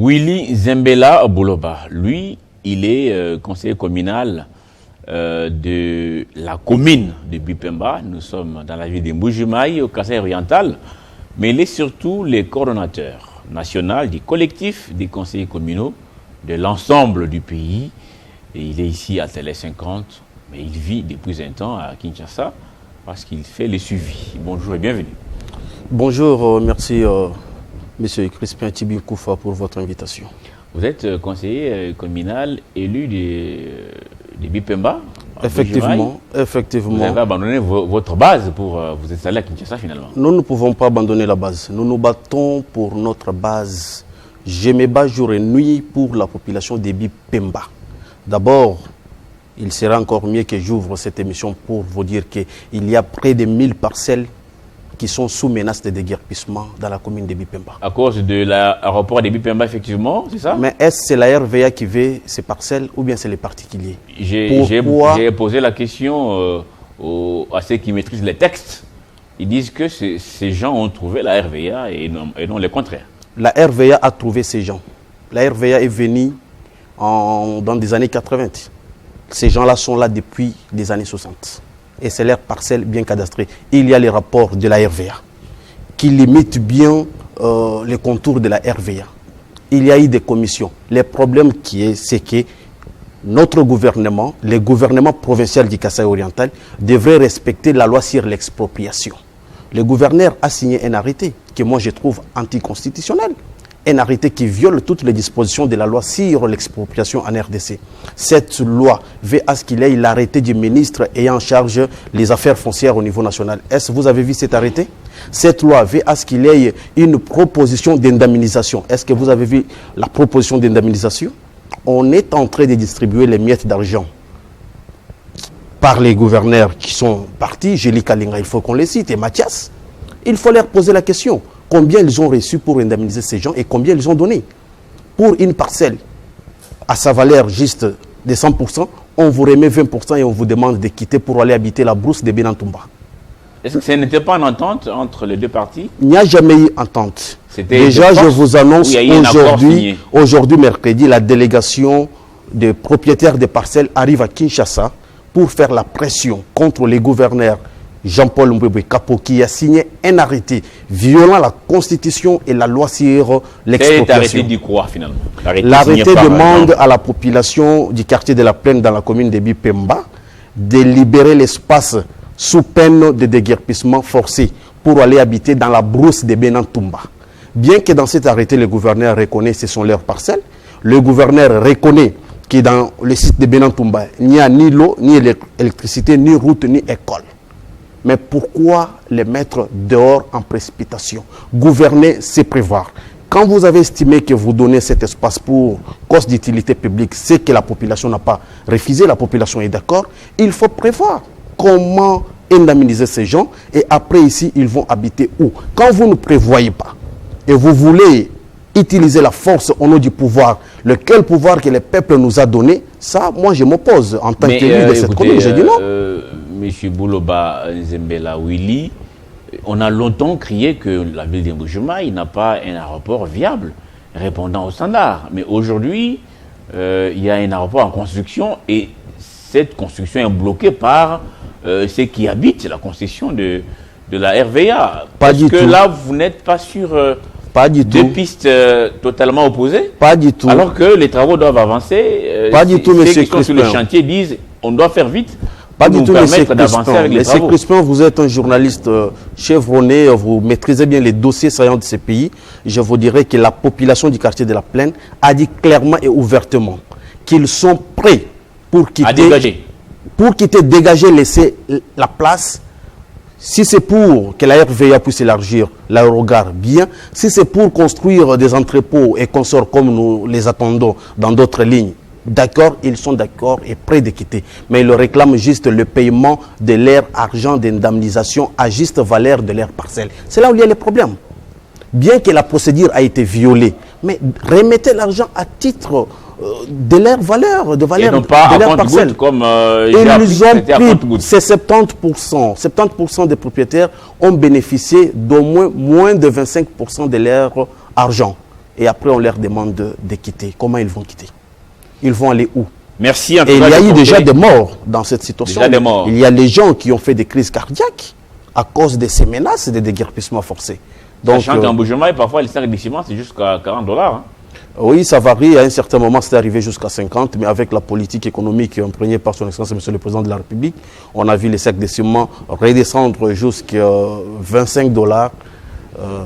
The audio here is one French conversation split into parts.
Willy Zembela Bouloba, lui, il est conseiller communal de la commune de Bipemba. Nous sommes dans la ville de Mbujimaï, au Kasaï oriental, mais il est surtout le coordonnateur national du collectif des conseillers communaux de l'ensemble du pays. Et il est ici à Télé 50, mais il vit depuis un temps à Kinshasa parce qu'il fait le suivi. Bonjour et bienvenue. Bonjour, merci Monsieur Crispin Tibi Koufa pour votre invitation. Vous êtes conseiller communal élu de Bipemba. Effectivement. Vous avez abandonné votre base pour vous installer à Kinshasa finalement. Nous ne pouvons pas abandonner la base. Nous nous battons pour notre base. Je me bats jour et nuit pour la population de Bipemba. D'abord, il sera encore mieux que j'ouvre cette émission pour vous dire qu'il y a près de 1000 parcelles qui sont sous menace de déguerpissement dans la commune de Bipemba. À cause de l'aéroport de Bipemba, effectivement, c'est ça? Mais est-ce que c'est la RVA qui veut ces parcelles ou bien c'est les particuliers? J'ai posé la question à ceux qui maîtrisent les textes. Ils disent que ces gens ont trouvé la RVA et non le contraire. La RVA a trouvé ces gens. La RVA est venue dans les années 80. Ces gens-là sont là depuis les années 60. Et c'est leur parcelle bien cadastrée. Il y a les rapports de la RVA qui limitent bien les contours de la RVA. Il y a eu des commissions. Le problème c'est que notre gouvernement, le gouvernement provincial du Kasaï oriental, devrait respecter la loi sur l'expropriation. Le gouverneur a signé un arrêté que moi je trouve anticonstitutionnel. Un arrêté qui viole toutes les dispositions de la loi sur l'expropriation en RDC. Cette loi veut à ce qu'il y ait l'arrêté du ministre ayant en charge les affaires foncières au niveau national. Est-ce que vous avez vu cet arrêté? Cette loi veut à ce qu'il y ait une proposition d'indemnisation. Est-ce que vous avez vu la proposition d'indemnisation? On est en train de distribuer les miettes d'argent par les gouverneurs qui sont partis. Gélie Kalinga, il faut qu'on les cite, et Mathias. Il faut leur poser la question. Combien ils ont reçu pour indemniser ces gens et combien ils ont donné? Pour une parcelle à sa valeur juste de 100%, on vous remet 20% et on vous demande de quitter pour aller habiter la brousse de Benantumba. Est-ce que ce n'était pas une entente entre les deux parties? Il n'y a jamais eu entente. Déjà, je vous annonce aujourd'hui, mercredi, la délégation des propriétaires des parcelles arrive à Kinshasa pour faire la pression contre les gouverneurs Jean-Paul Mbwebwe Kapo qui a signé un arrêté violant la Constitution et la loi sur l'expropriation. Cet arrêté dit quoi finalement? L'arrêté demande à la population du quartier de la Plaine dans la commune de Bipemba de libérer l'espace sous peine de déguerpissement forcé pour aller habiter dans la brousse de Benantumba. Bien que dans cet arrêté, le gouverneur reconnaît que ce sont leurs parcelles, le gouverneur reconnaît que dans le site de Benantumba, il n'y a ni l'eau, ni électricité, ni route, ni école. Mais pourquoi les mettre dehors en précipitation? Gouverner, c'est prévoir. Quand vous avez estimé que vous donnez cet espace pour cause d'utilité publique, c'est que la population n'a pas refusé, la population est d'accord, il faut prévoir comment indemniser ces gens et après ici, ils vont habiter où? Quand vous ne prévoyez pas et vous voulez utiliser la force au nom du pouvoir, lequel pouvoir que le peuple nous a donné, ça, moi je m'oppose en tant qu'élu de cette commune, j'ai dit non. Monsieur Bouloba Zembela Willy, on a longtemps crié que la ville d'Mbujimaï n'a pas un aéroport viable répondant aux standards. Mais aujourd'hui, il y a un aéroport en construction et cette construction est bloquée par ceux qui habitent la construction de la RVA. Parce que là, vous n'êtes pas sur deux pistes totalement opposées? Pas du tout. Alors que les travaux doivent avancer. Pas du tout, monsieur Crispin. Ceux qui sont sur le chantier disent on doit faire vite. Pas du tout, monsieur Crispin. Monsieur Crispin, vous êtes un journaliste chevronné, vous maîtrisez bien les dossiers saillants de ces pays. Je vous dirais que la population du quartier de la Plaine a dit clairement et ouvertement qu'ils sont prêts pour quitter, dégager, laisser la place. Si c'est pour que la RVA puisse élargir l'aérogare, bien. Si c'est pour construire des entrepôts et consorts comme nous les attendons dans d'autres lignes, d'accord, ils sont d'accord et prêts de quitter. Mais ils réclament juste le paiement de leur argent d'indemnisation à juste valeur de leur parcelle. C'est là où il y a le problème. Bien que la procédure a été violée, mais remettez l'argent à titre de leur valeur, de valeur de leur parcelle. Comme ils ont pris, c'est 70%. 70% des propriétaires ont bénéficié d'au moins de 25% de leur argent. et après on leur demande de quitter. Comment ils vont quitter? Ils vont aller où? Merci. En tout et cas, il y a eu déjà des morts dans cette situation. Déjà des morts. Il y a des gens qui ont fait des crises cardiaques à cause de ces menaces et des déguerpissements forcés. Donc, sachant qu'en Bujumaï, parfois, les sacs de ciment, c'est jusqu'à $40. Hein. Oui, ça varie. À un certain moment, c'est arrivé jusqu'à 50, mais avec la politique économique imprégnée par son excellence, Monsieur le Président de la République, on a vu les sacs de ciment redescendre jusqu'à $25.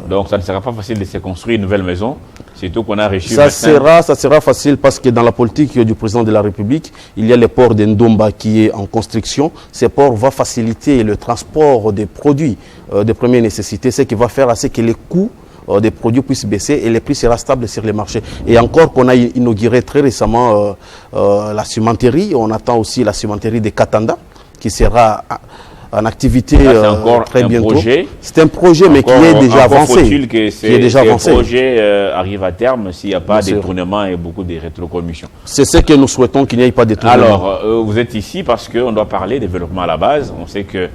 Donc, ça ne sera pas facile de se construire une nouvelle maison, surtout qu'on a reçu... Ça sera facile parce que dans la politique du Président de la République, il y a le port de Ndomba qui est en construction. Ce port va faciliter le transport des produits de première nécessité, ce qui va faire à ce que les coûts des produits puissent baisser et les prix seront stables sur les marchés. Et encore qu'on a inauguré très récemment la cimenterie, on attend aussi la cimenterie de Katanda qui sera en activité très bientôt. C'est un projet mais qui est déjà avancé. Faut-il que ce projet arrive à terme s'il n'y a pas de détournement et beaucoup de rétrocommissions. C'est ce que nous souhaitons, qu'il n'y ait pas de détournement. Alors, vous êtes ici parce qu'on doit parler développement à la base. On sait que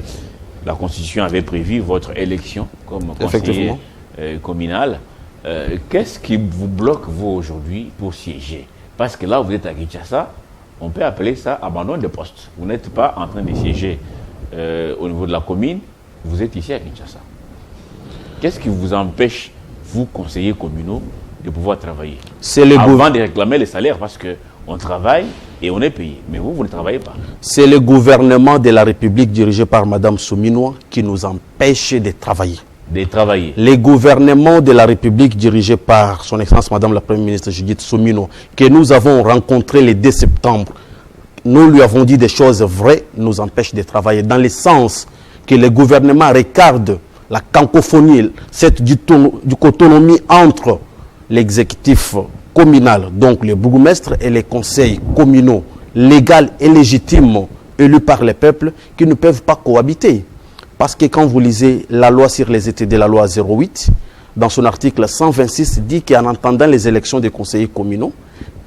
la Constitution avait prévu votre élection comme conseiller communal. Qu'est-ce qui vous bloque, vous, aujourd'hui, pour siéger? Parce que là, vous êtes à Kinshasa, on peut appeler ça abandon de poste. Vous n'êtes pas en train de siéger au niveau de la commune, vous êtes ici à Kinshasa. Qu'est-ce qui vous empêche, vous, conseillers communaux, de pouvoir travailler? Avant de réclamer les salaires, parce qu'on travaille et on est payé. Mais vous, vous ne travaillez pas. C'est le gouvernement de la République dirigé par Mme Souminois qui nous empêche de travailler. Les gouvernements de la République dirigés par son Excellence Madame la Première ministre Judith Souminois, que nous avons rencontré le 2 septembre, nous lui avons dit des choses vraies, nous empêchent de travailler. Dans le sens que le gouvernement regarde la cacophonie, cette dichotomie entre l'exécutif communal, donc le bourgmestre, et les conseils communaux, légaux et légitimes, élus par le peuple, qui ne peuvent pas cohabiter. Parce que quand vous lisez la loi sur les ETD, la loi 08, dans son article 126, dit qu'en entendant les élections des conseillers communaux,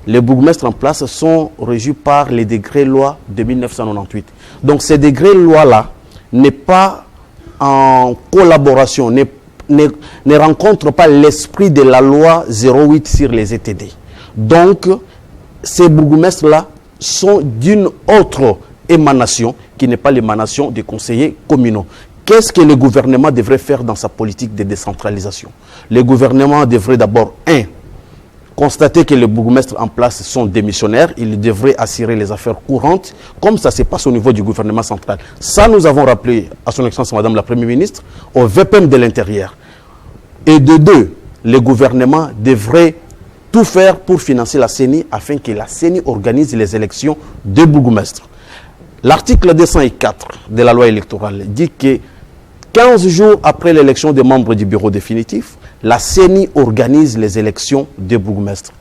les bourgmestres en place sont régis par les décrets loi de 1998. Donc ces décrets loi-là n'est pas en collaboration, ne rencontrent pas l'esprit de la loi 08 sur les ETD. Donc ces bourgmestres-là sont d'une autre émanation qui n'est pas l'émanation des conseillers communaux. Qu'est-ce que le gouvernement devrait faire dans sa politique de décentralisation? Le gouvernement devrait d'abord, constater que les bourgmestres en place sont démissionnaires. Ils devraient assurer les affaires courantes, comme ça se passe au niveau du gouvernement central. Ça, nous avons rappelé à son Excellence Madame la Première ministre, au VPM de l'Intérieur. Et de deux, le gouvernement devrait tout faire pour financer la CENI afin que la CENI organise les élections de bourgmestres. L'article 204 de la loi électorale dit que 15 jours après l'élection des membres du bureau définitif, la CENI organise les élections des bourgmestres.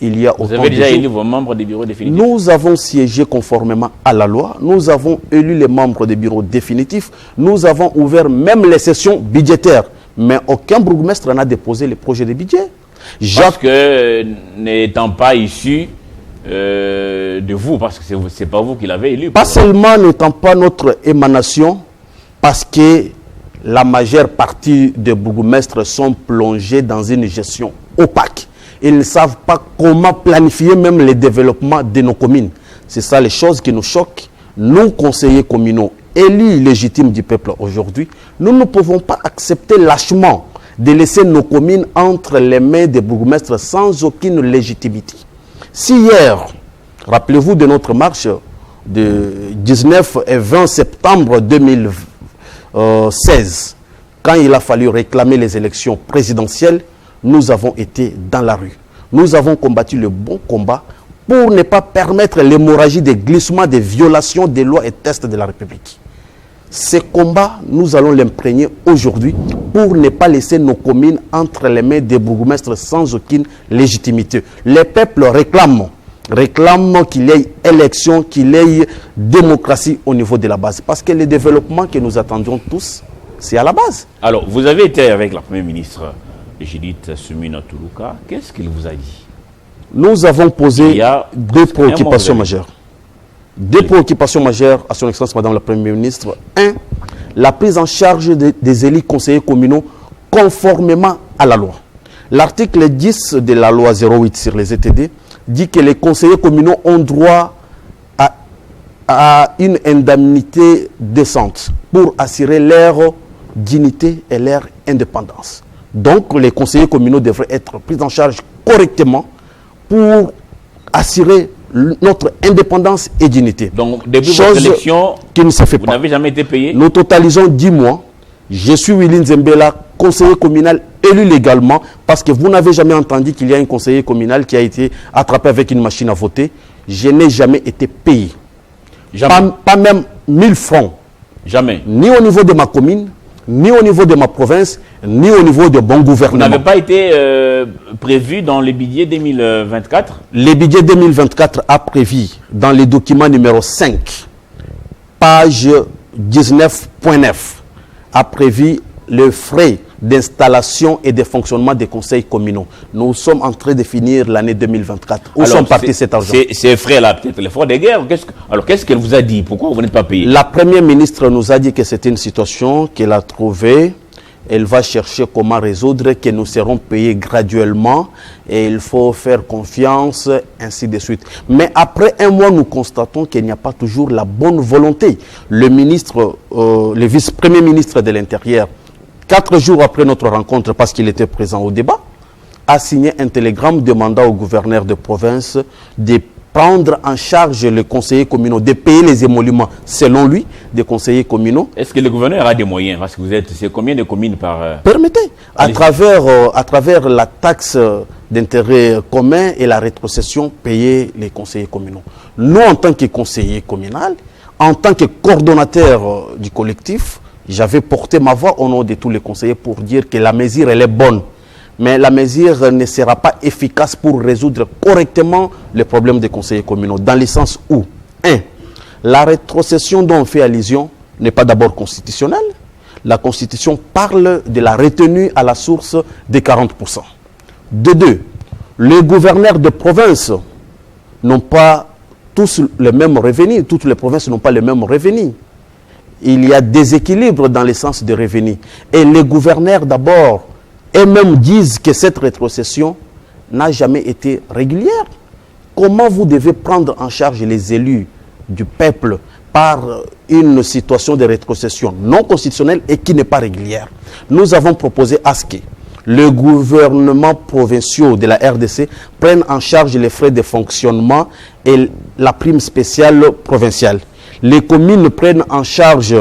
Il y a Vous avez déjà élu vos membres du bureau définitif? Nous avons siégé conformément à la loi. Nous avons élu les membres du bureau définitif. Nous avons ouvert même les sessions budgétaires. Mais aucun bourgmestre n'a déposé le projet de budget. Parce que n'étant pas issu de vous, parce que ce n'est pas vous qui l'avez élu. Pas seulement n'étant pas notre émanation, parce que la majeure partie des bourgmestres sont plongés dans une gestion opaque. Ils ne savent pas comment planifier même le développement de nos communes. C'est ça les choses qui nous choquent. Nous, conseillers communaux, élus légitimes du peuple aujourd'hui, nous ne pouvons pas accepter lâchement de laisser nos communes entre les mains des bourgmestres sans aucune légitimité. Si hier, rappelez-vous de notre marche de 19 et 20 septembre 2016, quand il a fallu réclamer les élections présidentielles, nous avons été dans la rue. Nous avons combattu le bon combat pour ne pas permettre l'hémorragie des glissements, des violations des lois et tests de la République. Ce combat, nous allons l'imprégner aujourd'hui pour ne pas laisser nos communes entre les mains des bourgmestres sans aucune légitimité. Les peuples réclament qu'il y ait élection, qu'il y ait démocratie au niveau de la base. Parce que le développement que nous attendions tous, c'est à la base. Alors, vous avez été avec la Première ministre Judith Suminwa Tuluka. Qu'est-ce qu'il vous a dit? Nous avons posé deux préoccupations majeures. Deux préoccupations majeures à son Excellence Madame la Première ministre. Un, la prise en charge des élus conseillers communaux conformément à la loi. L'article 10 de la loi 08 sur les ETD dit que les conseillers communaux ont droit à une indemnité décente pour assurer leur dignité et leur indépendance. Donc, les conseillers communaux devraient être pris en charge correctement pour assurer notre indépendance et dignité. Donc, depuis votre élection, qui ne se fait vous pas. n'avez jamais été payé? Nous totalisons 10 mois. Je suis Willy Nzembela, conseiller communal élu légalement, parce que vous n'avez jamais entendu qu'il y a un conseiller communal qui a été attrapé avec une machine à voter. Je n'ai jamais été payé. Jamais. Pas même 1000 francs. Jamais. Ni au niveau de ma commune, ni au niveau de ma province, ni au niveau de bon Vous gouvernement. n'avez pas été prévu dans le budget 2024? Le budget 2024 a prévu, dans le document numéro 5, page 19.9, a prévu le frais d'installation et de fonctionnement des conseils communaux. Nous sommes en train de finir l'année 2024. Où sont partis cet argent? Ces frais-là, peut-être les frais de guerre. Qu'est-ce qu'elle vous a dit? Pourquoi vous n'êtes pas payé? La première ministre nous a dit que c'était une situation qu'elle a trouvée. Elle va chercher comment résoudre, que nous serons payés graduellement et il faut faire confiance, ainsi de suite. Mais après un mois, nous constatons qu'il n'y a pas toujours la bonne volonté. Le ministre, le vice-premier ministre de l'Intérieur, 4 jours après notre rencontre, parce qu'il était présent au débat, a signé un télégramme demandant au gouverneur de province de prendre en charge les conseillers communaux, de payer les émoluments, selon lui, des conseillers communaux. Est-ce que le gouverneur a des moyens? Parce que c'est combien de communes par... Permettez, à travers la taxe d'intérêt commun et la rétrocession, payer les conseillers communaux. Nous, en tant que conseiller communal, en tant que coordonnateur du collectif, j'avais porté ma voix au nom de tous les conseillers pour dire que la mesure, elle est bonne. Mais la mesure ne sera pas efficace pour résoudre correctement les problèmes des conseillers communaux. Dans le sens où, 1. La rétrocession dont on fait allusion n'est pas d'abord constitutionnelle. La Constitution parle de la retenue à la source de 40%. De 2. Les gouverneurs de province n'ont pas tous le même revenu. Toutes les provinces n'ont pas le même revenu. Il y a déséquilibre dans le sens de revenus. Et les gouverneurs d'abord, eux-mêmes disent que cette rétrocession n'a jamais été régulière. Comment vous devez prendre en charge les élus du peuple par une situation de rétrocession non constitutionnelle et qui n'est pas régulière? Nous avons proposé à ce que le gouvernement provincial de la RDC prenne en charge les frais de fonctionnement et la prime spéciale provinciale. Les communes prennent en charge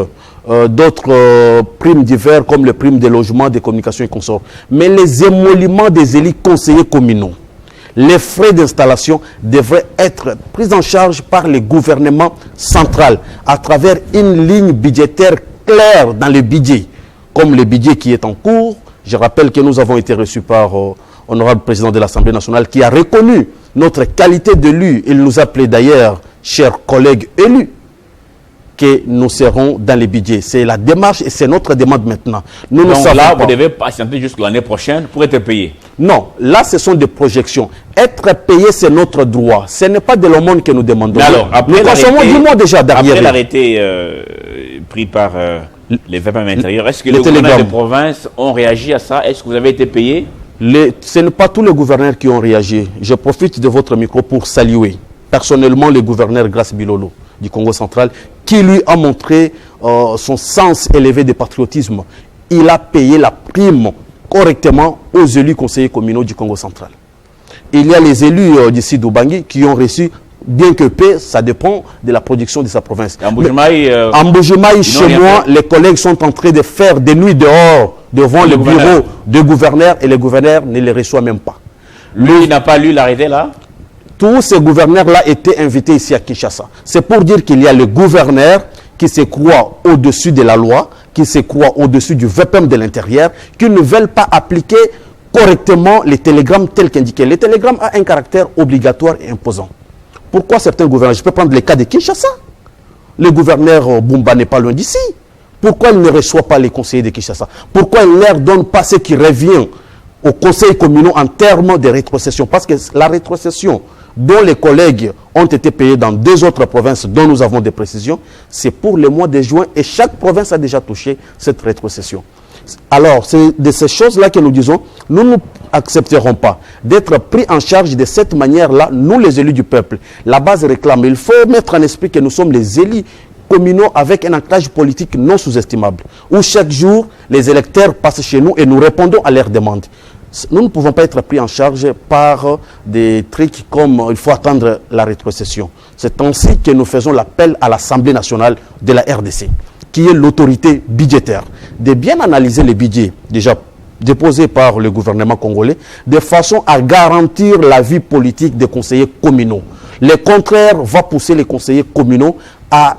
d'autres primes diverses comme les primes de logement, de communication et consorts. Mais les émoluments des élus conseillers communaux, les frais d'installation devraient être pris en charge par le gouvernement central à travers une ligne budgétaire claire dans le budget, comme le budget qui est en cours. Je rappelle que nous avons été reçus par honorable président de l'Assemblée nationale qui a reconnu notre qualité d'élu. Il nous a appelé d'ailleurs, chers collègues élus, que nous serons dans les budgets. C'est la démarche et c'est notre demande maintenant. Donc là, vous devez patienter jusqu'à l'année prochaine pour être payé. Non, là, ce sont des projections. Être payé, c'est notre droit. Ce n'est pas de l'aumône que nous demandons. Mais alors, nous consommons 10 mois déjà derrière. Après l'arrêté pris par les VPM intérieurs, est-ce que les gouverneurs de province ont réagi à ça? Est-ce que vous avez été payé? Ce n'est pas tous les gouverneurs qui ont réagi. Je profite de votre micro pour saluer personnellement le gouverneur Grace Bilolo du Congo central, qui lui a montré son sens élevé de patriotisme. Il a payé la prime correctement aux élus conseillers communaux du Congo central. Il y a les élus d'ici d'Ubangi qui ont reçu, bien que peu, ça dépend de la production de sa province. En Mbujimaï, chez moi, les collègues sont en train de faire des nuits dehors devant le bureau de gouverneur et le gouverneur ne les reçoit même pas. Lui, il n'a pas lu l'arrêté là? Tous ces gouverneurs-là étaient invités ici à Kinshasa. C'est pour dire qu'il y a le gouverneur qui se croit au-dessus de la loi, qui se croit au-dessus du VPM de l'intérieur, qui ne veulent pas appliquer correctement les télégrammes tels qu'indiqués. Les télégrammes ont un caractère obligatoire et imposant. Pourquoi certains gouverneurs? Je peux prendre le cas de Kinshasa. Le gouverneur Bumba n'est pas loin d'ici. Pourquoi il ne reçoit pas les conseillers de Kinshasa? Pourquoi il ne leur donne pas ce qui revient aux conseils communaux en termes de rétrocession? Parce que la rétrocession dont les collègues ont été payés dans 2 autres provinces dont nous avons des précisions, c'est pour le mois de juin et chaque province a déjà touché cette rétrocession. Alors, c'est de ces choses-là que nous disons, nous ne accepterons pas d'être pris en charge de cette manière-là, nous les élus du peuple. La base réclame, il faut mettre en esprit que nous sommes les élus communaux avec un ancrage politique non sous-estimable, où chaque jour, les électeurs passent chez nous et nous répondons à leurs demandes. Nous ne pouvons pas être pris en charge par des trucs comme il faut attendre la rétrocession. C'est ainsi que nous faisons l'appel à l'Assemblée nationale de la RDC, qui est l'autorité budgétaire, de bien analyser les budgets déjà déposés par le gouvernement congolais, de façon à garantir la vie politique des conseillers communaux. Le contraire va pousser les conseillers communaux à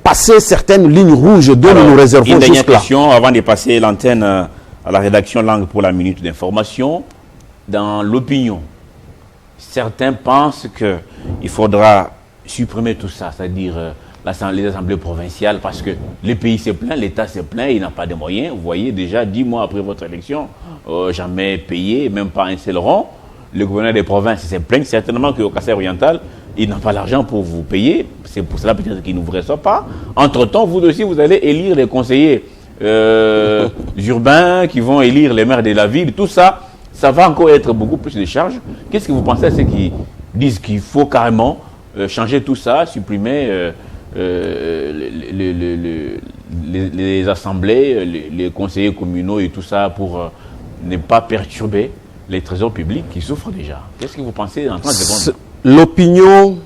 passer certaines lignes rouges dont nous nous réservons jusque-là. Une dernière question avant de passer l'antenne à la rédaction Langue pour la minute d'information. Dans l'opinion, certains pensent qu'il faudra supprimer tout ça, c'est-à-dire les assemblées provinciales, parce que le pays s'est plaint, l'État s'est plaint, il n'a pas de moyens. Vous voyez, déjà 10 mois après votre élection, jamais payé, même pas un seul rond. Le gouverneur des provinces s'est plaint certainement qu'au Kassai oriental, il n'a pas l'argent pour vous payer. C'est pour cela peut-être qu'il ne vous reçoit pas. Entre-temps, vous aussi, vous allez élire les conseillers urbains qui vont élire les maires de la ville. Tout ça, ça va encore être beaucoup plus de charges. Qu'est-ce que vous pensez à ceux qui disent qu'il faut carrément changer tout ça, supprimer les assemblées, les conseillers communaux et tout ça pour ne pas perturber les trésors publics qui souffrent déjà? Qu'est-ce que vous pensez en 30 secondes? L'opinion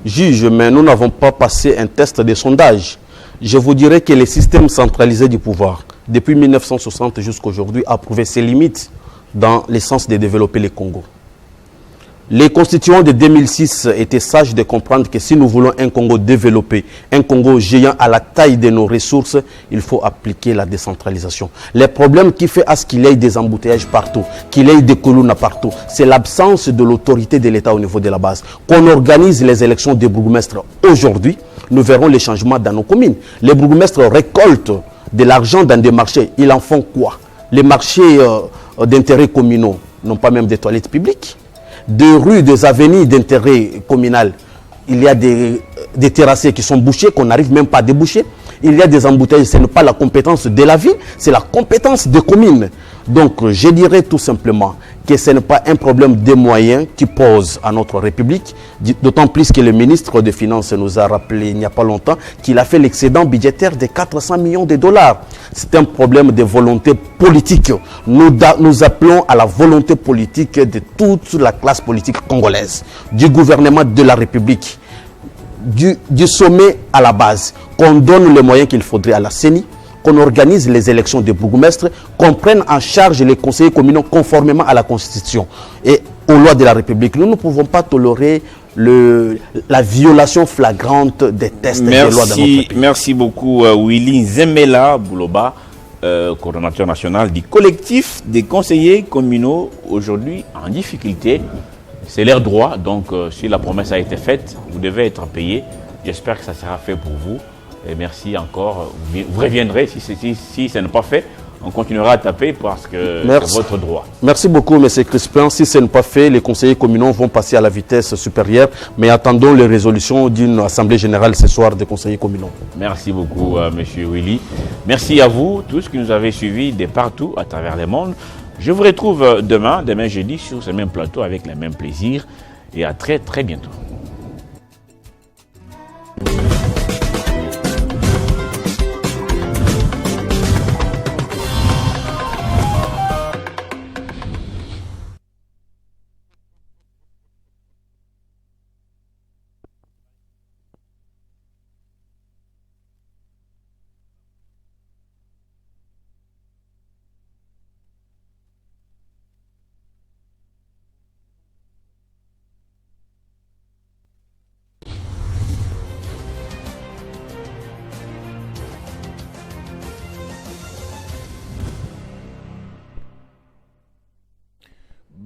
juge, mais nous n'avons pas passé un test de sondage. Je vous dirais que le système centralisé du pouvoir, depuis 1960 jusqu'à aujourd'hui, a prouvé ses limites dans le sens de développer le Congo. Les constituants de 2006 étaient sages de comprendre que si nous voulons un Congo développé, un Congo géant à la taille de nos ressources, il faut appliquer la décentralisation. Les problèmes qui fait à ce qu'il y ait des embouteillages partout, qu'il y ait des colonnes partout, c'est l'absence de l'autorité de l'État au niveau de la base. Qu'on organise les élections des bourgmestres aujourd'hui, nous verrons les changements dans nos communes. Les bourgmestres récoltent de l'argent dans des marchés. Ils en font quoi? Les marchés d'intérêt communaux n'ont pas même des toilettes publiques. Des rues, des avenues d'intérêt communal, il y a des terrassiers qui sont bouchés, qu'on n'arrive même pas à déboucher. Il y a des embouteillages, ce n'est pas la compétence de la ville, c'est la compétence des communes. Donc, je dirais tout simplement que ce n'est pas un problème des moyens qui pose à notre République, d'autant plus que le ministre des Finances nous a rappelé il n'y a pas longtemps qu'il a fait l'excédent budgétaire de 400 millions de dollars. C'est un problème de volonté politique. Nous appelons à la volonté politique de toute la classe politique congolaise, du gouvernement de la République, du sommet à la base, qu'on donne les moyens qu'il faudrait à la CENI, qu'on organise les élections des bourgmestres, qu'on prenne en charge les conseillers communaux conformément à la Constitution et aux lois de la République. Nous ne pouvons pas tolérer la violation flagrante des tests des lois de notre pays. Merci beaucoup Willy Nzemela Bouloba, coordonnateur national du collectif des conseillers communaux aujourd'hui en difficulté. C'est leur droit, donc si la promesse a été faite, vous devez être payé. J'espère que ça sera fait pour vous. Et merci encore. Vous reviendrez si ce n'est pas fait. On continuera à taper parce que c'est votre droit. Merci beaucoup, M. Crispin. Si ce n'est pas fait, les conseillers communaux vont passer à la vitesse supérieure. Mais attendons les résolutions d'une assemblée générale ce soir des conseillers communaux. Merci beaucoup, M. Willy. Merci à vous, tous qui nous avez suivis de partout à travers le monde. Je vous retrouve demain jeudi, sur ce même plateau avec le même plaisir. Et à très, très bientôt.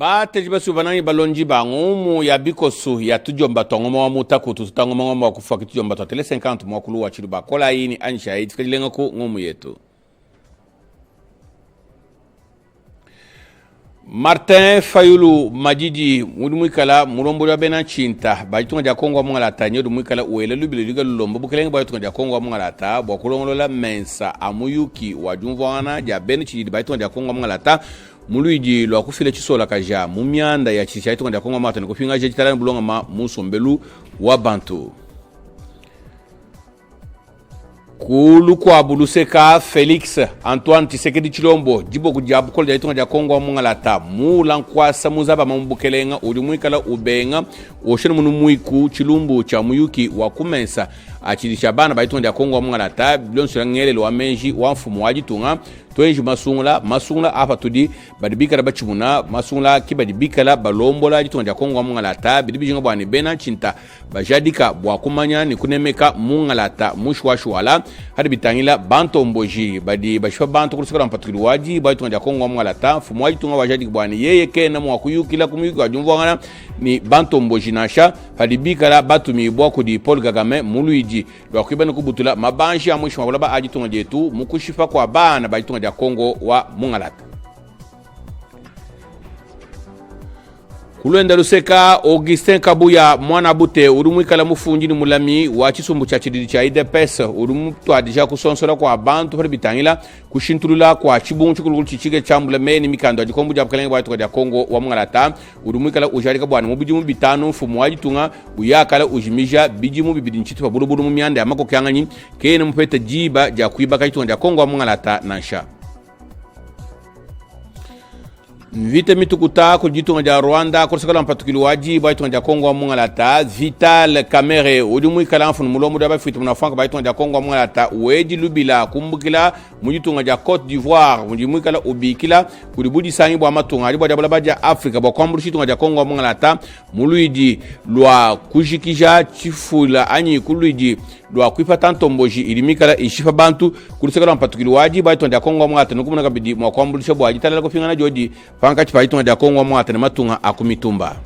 ba tejiba subana balonji ba ngumu ya bikosu ya tujomba tongo mo mutako tutango mo ku fakiti jomba to tele 50 mo kulu wa chiruba kola yini ansha itfikilenga ko ngumu yetu Martin Fayulu Majidi Mudumikala Murombo Bena Chinta Baitunga ja Kongo Mwangalata Nyodu Mwikala Uele Lubile Liga Lombo Bukeleng Baitunga ja Kongo Mwangalata Bokulongola Mensa Amuyuki Wajumvana ja Benichi Baitunga ja Kongo Mwangalata Muluiji lwa kufile chisola kaja Mumianda ya Chichaitunga ja Kongo Mwangalata Nikufinga Jechitala Bulonga ma Musombelu wa Bantu Kulu kwa buluseka Felix Antoine Tshisekedi Chilombo jibo kujabu kol jaitunga ja Kongo Mwangalata mulankwa samuzaba mambukelenga ulimwikala ubenga oshene munu muiku chilumbu cha muyuki wa kumensa achilisha bana baitunga ja Kongo Mwangalata bilonsura ngelelo wa menji wa mfumu wajitunga twenji masungla apa tudi badibikala bachimuna masungla kibadibikala balombola jitunga ja Kongo Mwangalata bidibijinga bwani bena chinta bajadika bwa kumanya ni kunemeka Mwangalata mushwashwala hadi bitangila banto mboji badi bashwa banto kusikala mpatukili waji baitunga ja Kongo Mwangalata fumu wajitunga bajadika bwani yeye kena mwakuyukila kumuyuki wajumvwangana ni banto mboji nasha hadi bikala batumi bwa kudi Paul Kagame muluiji lwa kuibana kubutula mabanshi amwishu makulaba ajitunga jetu mukushifa kwa bana baitunga ja Kongo wa Mwangalata Kulwenda luseka Augustin Kabuya mwana bute urumwikala mufunjini mulami wa chisumbu cha chididi cha IDPS urumutwa deja kusonsora kwa bantu pali bitangila kushintulula kwa chibungu chukulu chichige cha mulame ni mikando ajikombu ja bukalenge bwa ya Kongo wa Mwangalata urumwikala ujarika bwana mubijimu bitanu fumu wajitunga uyakala ujimija bijimu bibidi nchitu pa bulubulu mumianda ya mako kyanganyi kene mpeta jiba ja kuiba kajitunga ja Kongo wa Mwangalata nansha Vite mitukuta kujitunga ja Rwanda kusikala mpatukili waji baitunga ja Kongo wa Mwangalata Vital Kamere udumwikala mfunu mulomu daba fitu mnafanka baitunga ja Kongo wa Mwangalata ueji lubila kumbukila mujitunga ja Côte d'Ivoire mujimwikala ubikila kulibudi sangi bwa matunga alibwa ja balabaja Afrika bwa kwambulushi ja Kongo wa Mwangalata muluiji lwa kujikija chifula anyi kuluiji lwa kuipa tanto mboji ilimikala ishifa bantu kusikala mpatukili waji baitunga ja Kongo wa Mwangalata nukumuna kabidi mwa kwambulushi bwa jitala kufingana joji panka chipaitunga ja Kongo wa Mwangalata na matunga akumitumba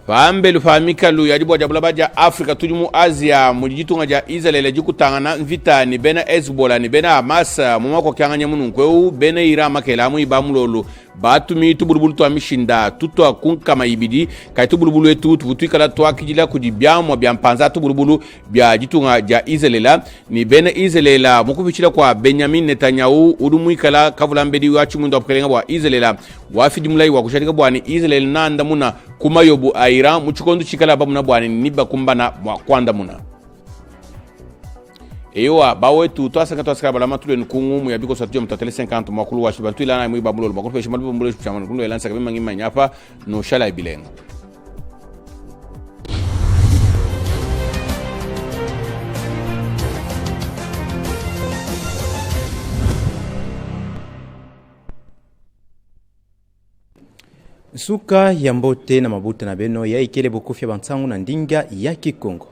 Fambe lufamika lu yajibwa jabulaba ja Afrika tujumu Asia mujitunga ja Israel jikutangana mvita ni bena Hezbollah ni bena Hamas mumako kyanganya mununkweu bena Iran makelamu ibamulolo batumi tubulubulu to amishinda tuto akunka maibidi kai tubulubulu etu tuvutuikala to akijila kujibyamwa byampanza tubulubulu bya jitunga ja Israel ni bena Israel mukubichila kwa Benjamin Netanyahu urumuikala kavulambedi wacu mundu apukelenga bwa Israel wafijimulai wa kushatika bwa ni Israel nanda muna kumayobu Iran muchukondu chikala babuna bwa ni niba kumbana kwanda muna Ewa bawetu twasaka twasaka balama tule nkungu mu yabiko satyo mtatele 50 makulu wa shibantu ilana mu ibamulo makulu fesha malu bumbulo chamana kundo elansa kabima ngima nyapa no shala ibilenga Suka ya mbote na mabuta na beno ya ikele bokufya bantsangu na ndinga ya Kikongo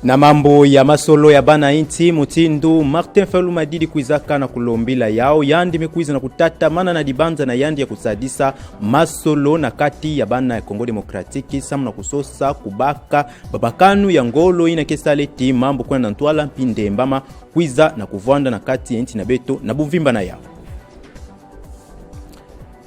Na mambo ya masolo ya bana inti mutindu Martin Fayulu Madidi kuizaka na kulombila yao yandi mekuiza na kutata mana na dibanza na yandi ya kusadisa masolo na kati ya bana ya Kongo Demokratiki samu na kusosa kubaka babakanu ya ngolo ina kesaleti mambo kwa nantwala mpinde mbama kuiza na kuvwanda na kati ya inti na beto na buvimba na yao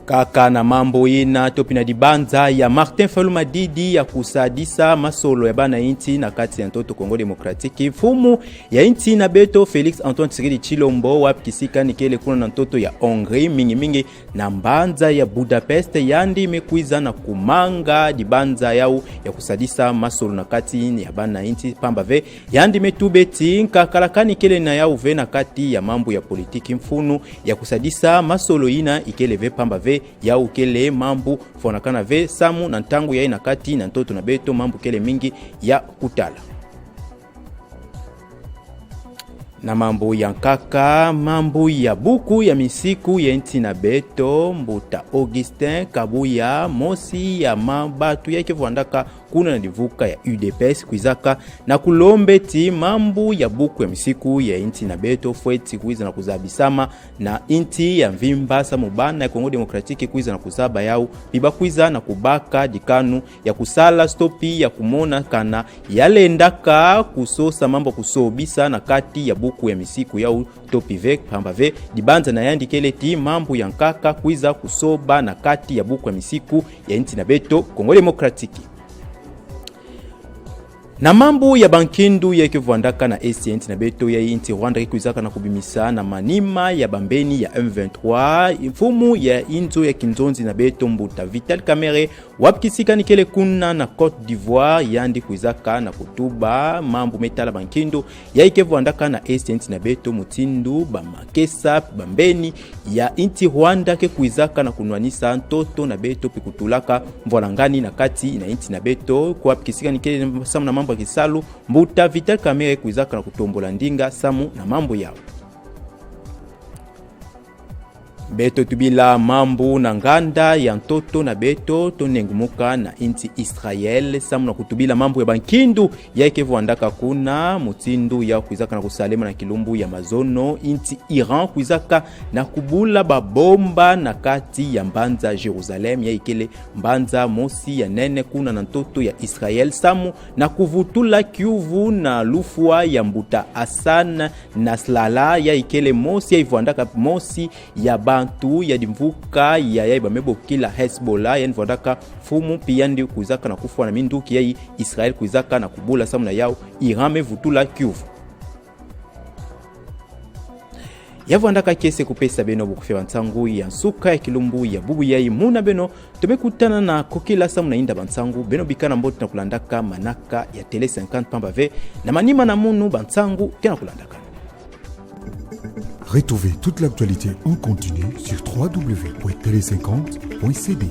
Kaka na mambo ina topi na dibanza ya Martin Fayulu Madidi ya kusadisa masolo ya bana inti na kati ya ntoto Kongo Demokratiki fumu ya inti na beto Felix Antoine Tshisekedi Chilombo wapikisika nikele kuna na ntoto ya Hongrie mingi na mbanza ya Budapest yandi mekuiza na kumanga dibanza yao ya kusadisa masolo na kati ya bana inti pambave yandi metubeti nkakalakani kele na yao ve na kati ya mambo ya politiki mfunu ya kusadisa masolo ina ikeleve pambave ya ukele mambu fonakana ve samu na ntangu ya ina kati na ntoto na beto mambu kele mingi ya kutala Na mambo ya nkaka, mambo ya buku ya misiku ya inti na beto, Mbuta Augustin Kabuya mosi ya mabatu ya kivwandaka kuna na divuka ya UDPS kuizaka na kulombeti mambo ya buku ya misiku ya inti na beto fweti kuiza na kuzabisama na inti ya mvimba samubana ya Kongo Demokratiki kuiza na kuzaba yao biba kuiza na kubaka dikanu ya kusala stopi ya kumona kana yale ndaka kusosa mambo kusobisa na kati ya buku ya misiku yao topi vek pambave dibanza na yandikele ti mambo ya nkaka kuiza kusoba na kati ya buku ya misiku ya inti na beto Kongo Demokratiki. Na mambo ya bankindu ya kivwandaka na inti na beto ya inti Rwanda kuizaka na kubimisa na manima ya bambeni ya M23 mfumu ya inzo ya kinzonzi na beto Mbuta Vital Kamerhe wapkisika nikele kuna na Cote d'Ivoire yandi kuizaka na kutuba mambo metala bankindu ya kivwandaka na inti na beto mutindu bamakesa bambeni ya inti Rwanda ke kuizaka na kunwanisa ntoto na beto pikutulaka mvolangani na kati na inti na beto kwa pkisika nikele samu na mambo ya kisalu Mbuta Vital Kamerhe kuizaka na kutombola ndinga samu na mambo yao. Beto tubila mambo na nganda ya ntoto na beto tonengumuka na inti Israel samu na kutubila mambo ya bankindu ya kevwandaka kuna mutindu ya kuizaka na kusalema na kilumbu ya mazono inti Iran kuizaka na kubula babomba na kati ya mbanza Jerusalem ya ikele mbanza mosi ya nene kuna na ntoto ya Israel samu na kuvutula Kiuvu na lufua ya Mbuta Asan na Slala ya ikele mosi ya ivwandaka mosi ya bantu ya dimvuka ya bamebo kila Hezbollah ya nvondaka fumu pia ndi kuizaka na kufua na minduki ya Israel kuizaka na kubula samu na yao Iran mevutula Kiuvu. Yavwandaka kiese kupesa beno bukufewa ntangu ya nsuka ya kilumbu ya bubu ya imuna beno tumekutana na kokila samu na inda bantangu beno bikana mboti na kulandaka manaka ya tele 50 pambave na manima na munu bantangu tena kulandaka. Retrouvez toute l'actualité en continu sur www.tele50.cd.